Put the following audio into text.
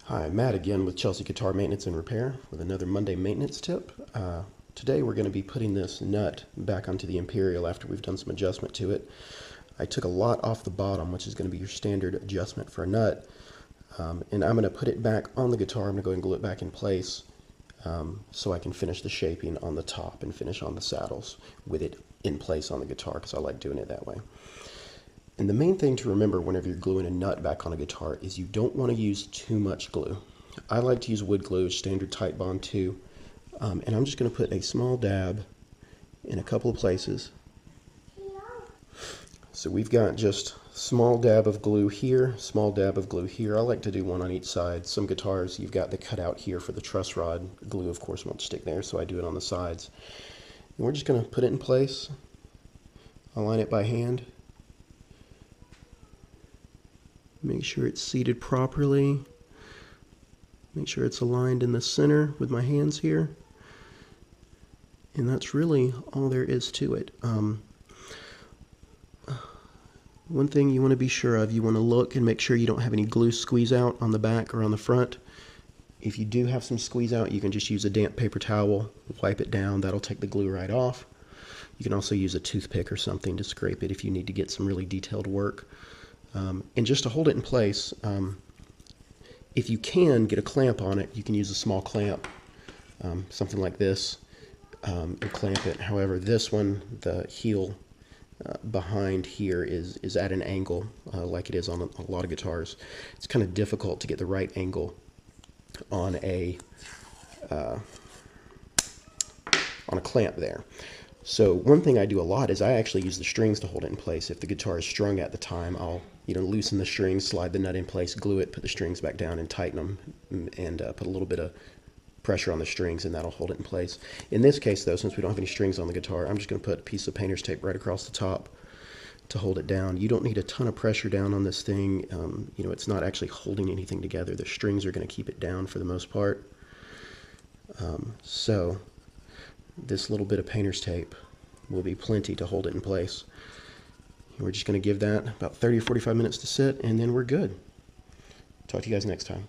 Hi, Matt again with Chelsea Guitar Maintenance and Repair with another Monday maintenance tip. Today we're going to be putting this nut back onto the Imperial after we've done some adjustment to it. I took a lot off the bottom, which is going to be your standard adjustment for a nut, and I'm going to put it back on the guitar. I'm going to go ahead and glue it back in place so I can finish the shaping on the top and finish on the saddles with it in place on the guitar because I like doing it that way. And the main thing to remember whenever you're gluing a nut back on a guitar is you don't want to use too much glue. I like to use wood glue, standard Tight Bond 2, and I'm just going to put a small dab in a couple of places. So we've got just small dab of glue here, small dab of glue here. I like to do one on each side. Some guitars you've got the cutout here for the truss rod. Glue of course won't stick there, so I do it on the sides. And we're just going to put it in place, align it by hand. Make sure it's seated properly. Make sure it's aligned in the center with my hands here. And that's really all there is to it. One thing you want to be sure of, you want to look and make sure you don't have any glue squeeze out on the back or on the front. If you do have some squeeze out, you can just use a damp paper towel, wipe it down. That'll take the glue right off. You can also use a toothpick or something to scrape it if you need to get some really detailed work. And just to hold it in place, if you can get a clamp on it, you can use a small clamp, something like this, and clamp it. However, this one, the heel behind here is at an angle, like it is on a lot of guitars. It's kind of difficult to get the right angle on a clamp there. So one thing I do a lot is I actually use the strings to hold it in place. If the guitar is strung at the time, I'll loosen the strings, slide the nut in place, glue it, put the strings back down and tighten them, and put a little bit of pressure on the strings, and that'll hold it in place. In this case though, since we don't have any strings on the guitar, I'm just going to put a piece of painter's tape right across the top to hold it down. You don't need a ton of pressure down on this thing. It's not actually holding anything together. The strings are going to keep it down for the most part. So this little bit of painter's tape will be plenty to hold it in place. We're just going to give that about 30 or 45 minutes to sit, and then we're good. Talk to you guys next time.